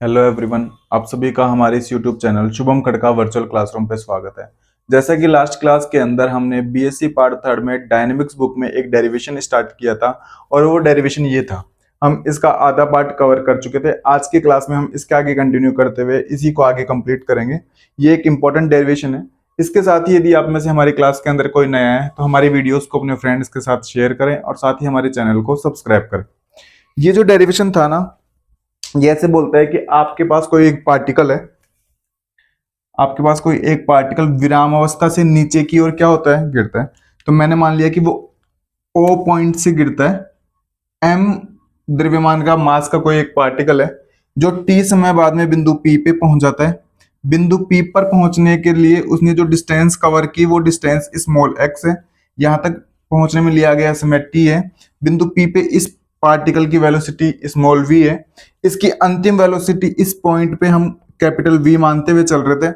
Hello everyone, आप सभी का हमारे इस YouTube channel Shubham Khadka virtual classroom पे स्वागत है। जैसा कि लास्ट क्लास के अंदर हमने बीएससी पार्ट थर्ड में डायनेमिक्स बुक में एक डेरिवेशन स्टार्ट किया था और वो डेरिवेशन ये था। हम इसका आधा पार्ट कवर कर चुके थे। आज की क्लास में हम इसके आगे कंटिन्यू करते हुए इसी को आगे कंप्लीट करेंगे। ये एक इंपॉर्टेंट डेरिवेशन है। इसके साथ ही यदि आप में से हमारी क्लास के अंदर कोई नया है तो हमारी वीडियोस को अपने फ्रेंड्स के साथ शेयर करें और साथ ही हमारे चैनल को सब्सक्राइब करें। ये जो डेरिवेशन था ना, ये ऐसे बोलता है कि आपके पास कोई एक पार्टिकल है। आपके पास कोई एक पार्टिकल विराम अवस्था से नीचे की ओर क्या होता है, गिरता है। तो मैंने मान लिया कि वो ओ पॉइंट से गिरता है। एम द्रव्यमान का मास का कोई एक पार्टिकल है जो टी समय बाद में बिंदु पी पे पहुंच जाता है। बिंदु पी पर पहुंचने के लिए उसने जो डिस्टेंस कवर की वो डिस्टेंस स्मॉल एक्स है। यहां तक पहुंचने में लिया गया समय टी है। बिंदु पी पे इस पार्टिकल की वेलोसिटी स्मॉल वी है। इसकी अंतिम वेलोसिटी इस पॉइंट पे हम कैपिटल वी मानते हुए चल रहे थे।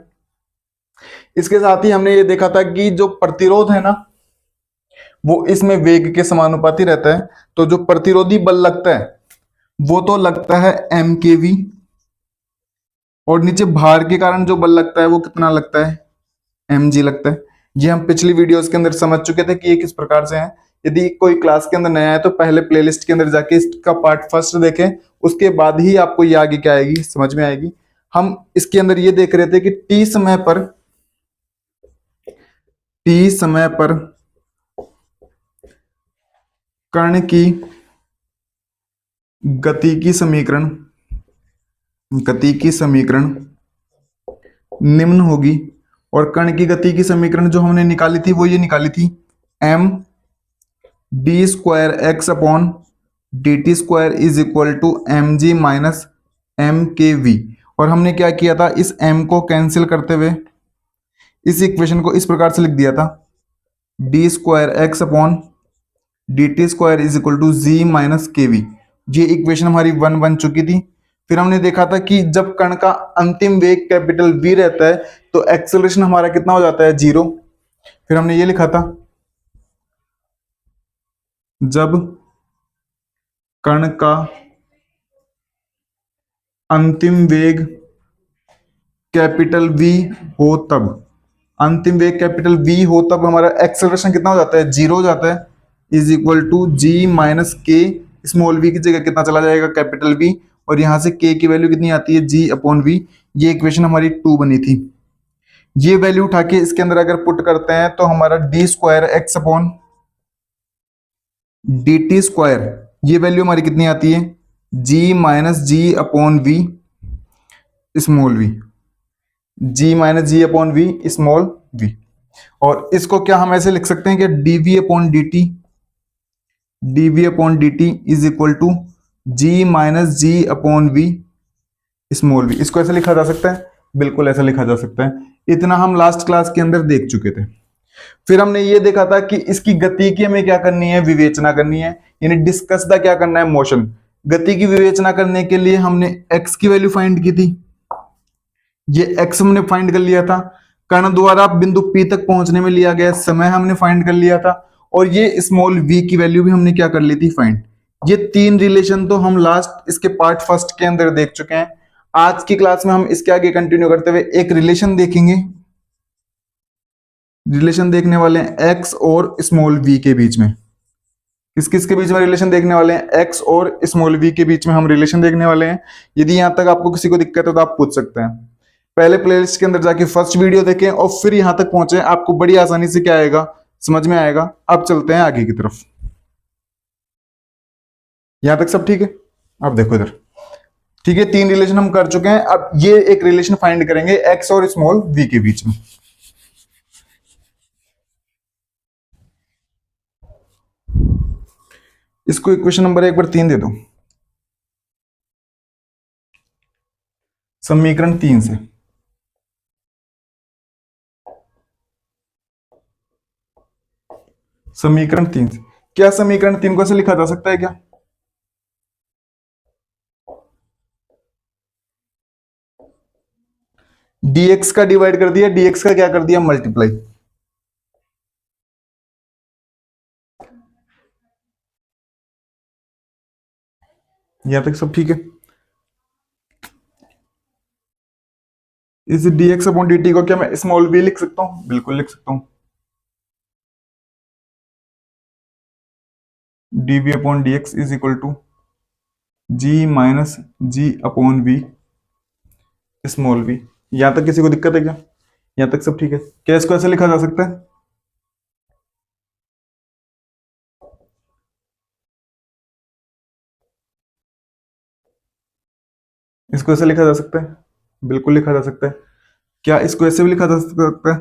इसके साथ ही हमने ये देखा था कि जो प्रतिरोध है ना, वो इसमें वेग के समानुपाती रहता है। तो जो प्रतिरोधी बल लगता है वो तो लगता है एम के वी, और नीचे भार के कारण जो बल लगता है वो कितना लगता है, एम जी लगता है। ये हम पिछली वीडियोस के अंदर समझ चुके थे कि ये किस प्रकार से है। यदि कोई क्लास के अंदर नया है तो पहले प्लेलिस्ट के अंदर जाके इसका पार्ट फर्स्ट देखें, उसके बाद ही आपको ये आगे क्या आएगी, समझ में आएगी। हम इसके अंदर ये देख रहे थे कि टी समय पर कण की गति की समीकरण निम्न होगी। और कण की गति की समीकरण जो हमने निकाली थी वो ये निकाली थी, M D square X upon D T square is equal to M G minus M K V. और हमने क्या किया था, इस एम को कैंसिल करते हुए इस इक्वेशन को इस प्रकार से लिख दिया था, D square X upon D T square is equal to G minus K V. ये इक्वेशन हमारी वन बन चुकी थी। फिर हमने देखा था कि जब कण का अंतिम वेग कैपिटल वी रहता है तो एक्सेलरेशन हमारा कितना हो जाता है, जीरो। फिर हमने ये लिखा था, जब कण का अंतिम वेग कैपिटल वी हो तब अंतिम वेग कैपिटल वी हो तब हमारा एक्सेलरेशन कितना हो जाता है, जीरो हो जाता है। Is equal to G minus K, small V की जगह कितना चला जाएगा, कैपिटल वी। और यहां से के की वैल्यू कितनी आती है, जी अपॉन वी। ये इक्वेशन हमारी टू बनी थी। ये वैल्यू उठा के इसके अंदर अगर पुट करते हैं तो हमारा D square X upon D T square, ये वैल्यू हमारी कितनी आती है, G minus G upon V small V, G minus G upon V small V. और इसको क्या हम ऐसे लिख सकते हैं कि D V upon D T is equal to G minus G upon V small V. इसको ऐसे लिखा जा सकता है, बिल्कुल ऐसा लिखा जा सकता है। इतना हम लास्ट क्लास के अंदर देख चुके थे। फिर हमने ये देखा था कि इसकी गति की हमें क्या करनी है, विवेचना करनी है, यानी डिस्कस द क्या करना है, मोशन। गति की विवेचना करने के लिए हमने एक्स की वैल्यू फाइंड की थी। ये एक्स हमने फाइंड कर लिया था। कण द्वारा बिंदु पी तक पहुंचने में लिया गया समय हमने फाइंड कर लिया था। और ये स्मॉल वी की वैल्यू भी हमने क्या कर ली थी, फाइंड। ये तीन रिलेशन तो हम लास्ट इसके पार्ट फर्स्ट के अंदर देख चुके हैं। आज की क्लास में हम इसके आगे कंटिन्यू करते हुए एक रिलेशन देखेंगे। रिलेशन देखने वाले हैं एक्स और स्मॉल वी के बीच में। किस किस के बीच में रिलेशन देखने वाले हैं, एक्स और स्मॉल वी के बीच में हम रिलेशन देखने वाले हैं। यदि यहां तक आपको किसी को दिक्कत है तो आप पूछ सकते हैं। पहले प्लेलिस्ट के अंदर जाके फर्स्ट वीडियो देखें और फिर यहां तक पहुंचे, आपको बड़ी आसानी से क्या आएगा, समझ में आएगा। अब चलते हैं आगे की तरफ। यहां तक सब ठीक है। अब देखो इधर, ठीक है, तीन रिलेशन हम कर चुके हैं। अब ये एक रिलेशन फाइंड करेंगे एक्स और स्मॉल वी के बीच में। इसको इक्वेशन नंबर एक बार 3 दे दो, समीकरण 3 से। समीकरण 3 से क्या, समीकरण 3 को ऐसे लिखा जा सकता है क्या, dx का डिवाइड कर दिया, dx का क्या कर दिया, मल्टीप्लाई। यहां तक सब ठीक है। इस dx अपॉन dt को क्या मैं स्मॉल v लिख सकता हूं? बिल्कुल लिख सकता हूं। dv upon dx is equal to g minus G upon v small v। यहां तक किसी को दिक्कत है क्या? यहां तक सब ठीक है क्या? इसको ऐसे लिखा जा सकता है? इसको ऐसे लिखा जा सकता है? बिल्कुल लिखा जा सकता है। क्या इसको ऐसे भी लिखा जा सकता है?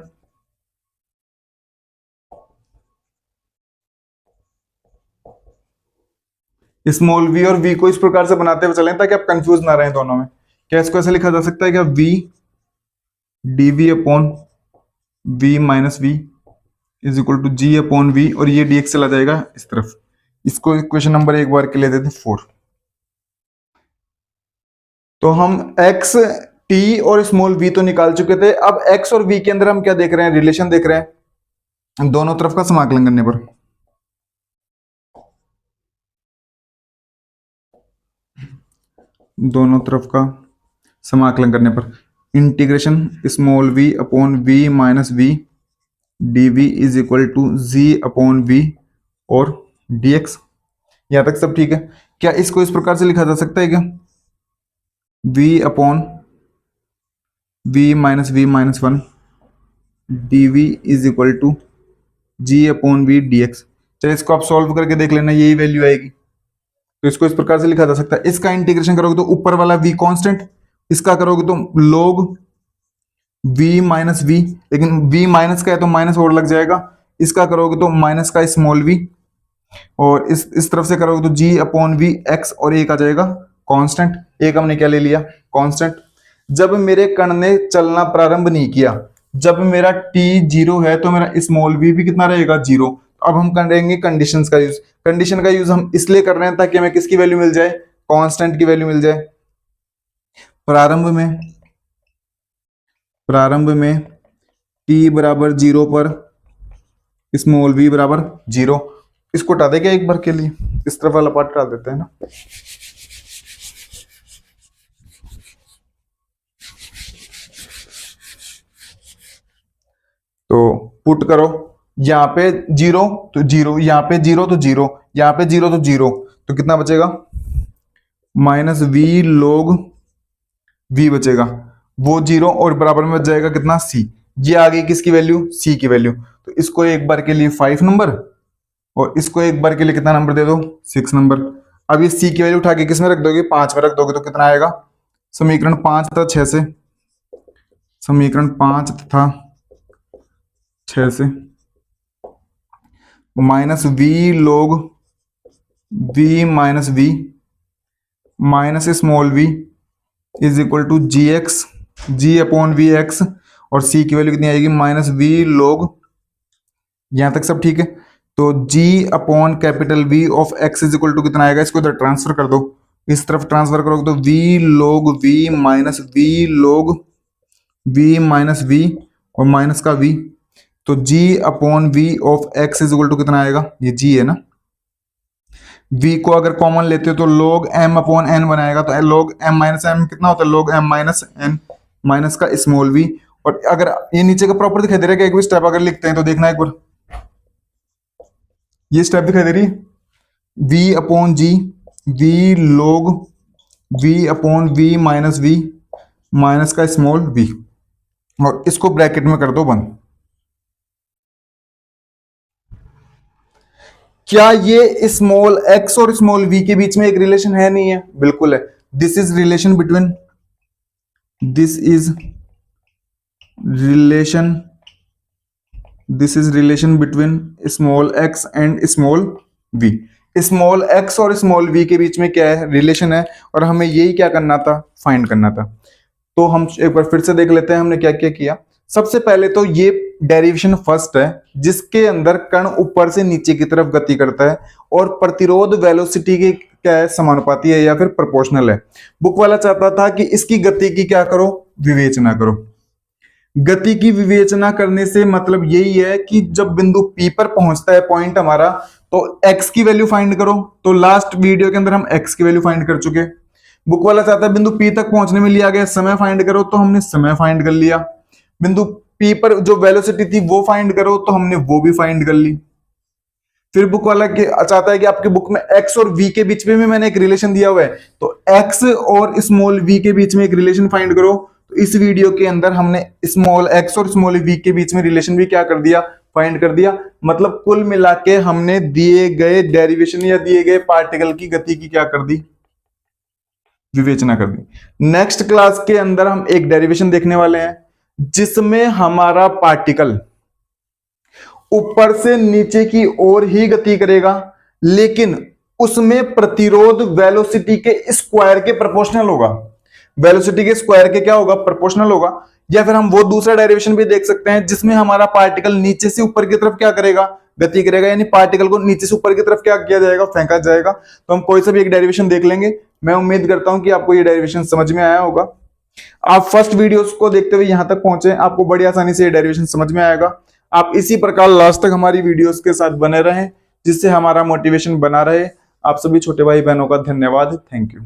स्मॉल v और v को इस प्रकार से बनाते हुए चलें ताकि आप कंफ्यूज ना रहें दोनों में। क्या इसको ऐसे लिखा जा सकता है क्या? v dv upon v minus v is equal to g upon v, और ये dx चला जाएगा इस तरफ। इसको इक्वेशन नंबर एक बार के लिए देते 4। तो हम x t और स्मॉल v तो निकाल चुके थे। अब x और v के अंदर हम क्या देख रहे हैं? रिलेशन देख रहे हैं दोनों तरफ का समाकलन करने पर। दोनों तरफ का समाकलन करने पर integration small v upon v minus v dv is equal to z upon v और dx। यहां तक सब ठीक है क्या? इसको इस प्रकार से लिखा जा सकता है क्या? v upon v minus v minus 1 dv is equal to g upon v dx। चलिए इसको आप सॉल्व करके देख लेना, यही वैल्यू आएगी। तो इसको इस प्रकार से लिखा जा सकता है। इसका इंटीग्रेशन करोगे तो ऊपर वाला v कांस्टेंट, इसका करोगे तो log v माइनस v, लेकिन v माइनस का है तो माइनस और लग जाएगा। इसका करोगे तो माइनस का स्मॉल v, और इस तरफ से करोगे तो g अपॉन v x, और एक आ जाएगा कांस्टेंट। एक हमने क्या ले लिया? कांस्टेंट। जब मेरे कण ने चलना प्रारंभ नहीं किया, जब मेरा t 0 है तो मेरा स्मॉल v भी कितना रहेगा? 0। अब हम करेंगे कंडीशंस का यूज। कंडीशन का यूज हम इसलिए कर रहे हैं ताकि हमें किसकी वैल्यू मिल जाए? कांस्टेंट की वैल्यू मिल जाए। प्रारंभ में t बराबर 0 पर स्मॉल v बराबर 0। इसको हटा देंगे एक बार के लिए, इस तरफ वाला पार्ट हटा देते हैं ना। तो पुट करो, यहाँ पे 0 तो 0, यहाँ पे 0 तो 0, यहाँ पे 0 तो 0, तो कितना बचेगा? माइनस v log v बचेगा, वो 0 और बराबर में बच जाएगा कितना? c। ये आ गई किसकी वैल्यू? c की वैल्यू। तो इसको एक बार के लिए 5 नंबर, और इसको एक बार के लिए कितना नंबर दे दो? 6 नंबर। अब ये c की वैल्यू उठा के किस में रख दोगे? 5 में रख दोगे तो कितना आएगा? समीकरण 5 तथा 6 से, समीकरण 5 तथा 6 से minus v log v minus v minus small v is equal to G X, G upon V X, और c की वैल्यू कितनी आएगी? Minus v log। यहां तक सब ठीक है। तो g अपॉन capital V of x is equal to कितना आएगा? इसको इधर ट्रांसफर कर दो, इस तरफ ट्रांसफर करोगे तो v log v minus v log v minus v, और माइनस का v, तो g upon v of x is equal to कितना आएगा? ये g है ना। v को अगर कॉमन लेते हो तो log m अपॉन n बनाएगा, तो log m माइनस m कितना होता है? log m minus n minus का स्मॉल v। और अगर ये नीचे का प्रॉपर दिखाई दे रहा है कि एक भी स्टेप अगर लिखते हैं तो देखना एक बार, ये स्टेप दिखाई दे रही है, v upon g, v log v upon v minus v minus का स्मॉल v, और इसको ब्रैकेट में कर दो बंद। क्या ये स्मॉल x और स्मॉल v के बीच में एक रिलेशन है? नहीं है? बिल्कुल है। This is relation between, this is relation between small x and small v। Small x और स्मॉल v के बीच में क्या है? रिलेशन है, और हमें यही क्या करना था? फाइंड करना था। तो हम एक बार फिर से देख लेते हैं हमने क्या क्या किया। सबसे पहले तो ये डेरिवेशन फर्स्ट है, जिसके अंदर कण ऊपर से नीचे की तरफ गति करता है, और प्रतिरोध वेलोसिटी की क्या है? समानुपाती है या फिर प्रोपोर्शनल है। बुक वाला चाहता था कि इसकी गति की क्या करो? विवेचना करो। गति की विवेचना करने से मतलब यही है कि जब बिंदु P पर पहुंचता है पॉइंट हमारा, तो x की वैल्यू फाइंड करो। तो लास्ट वीडियो के अंदर हम x की वैल्यू फाइंड कर चुके। बुक वाला चाहता है बिंदु पी तक पहुंचने में लिया गया समय फाइंड करो, तो हमने समय फाइंड कर लिया। बिंदु पी पर जो वेलोसिटी थी वो फाइंड करो, तो हमने वो भी फाइंड कर ली। फिर बुक वाला चाहता है कि आपके बुक में एक्स और वी के बीच में भी मैंने एक रिलेशन दिया हुआ है, तो एक्स और स्मॉल वी के बीच में एक रिलेशन फाइंड करो। तो इस वीडियो के अंदर हमने स्मॉल एक्स और स्मॉल वी के बीच में रिलेशन भी क्या कर दिया, फाइंड कर दिया। मतलब कुल मिला के हमने दिए गए डेरिवेशन या दिए गए पार्टिकल की गति की क्या कर दी, विवेचना कर दी। नेक्स्ट क्लास के अंदर हम एक डेरिवेशन देखने वाले हैं जिसमें हमारा पार्टिकल ऊपर से नीचे की ओर ही गति करेगा, लेकिन उसमें प्रतिरोध वेलोसिटी के स्क्वायर के प्रोपोर्शनल होगा। वेलोसिटी के स्क्वायर के क्या होगा, प्रोपोर्शनल होगा। या फिर हम वो दूसरा डेरिवेशन भी देख सकते हैं जिसमें हमारा पार्टिकल नीचे से ऊपर की तरफ क्या करेगा, गति करेगा, यानी पार्टिकल को नीचे से ऊपर की तरफ क्या किया जाएगा, फेंका जाएगा। तो हम कोई सा भी एक डेरिवेशन देख लेंगे। मैं उम्मीद करता हूं कि आपको ये डेरिवेशन समझ में आया होगा। आप फर्स्ट वीडियोस को देखते हुए यहां तक पहुंचे, आपको बड़ी आसानी से ये डेरिवेशन समझ में आएगा। आप इसी प्रकार लास्ट तक हमारी वीडियोस के साथ बने रहें, जिससे हमारा मोटिवेशन बना रहे। आप सभी छोटे भाई बहनों का धन्यवाद। Thank you.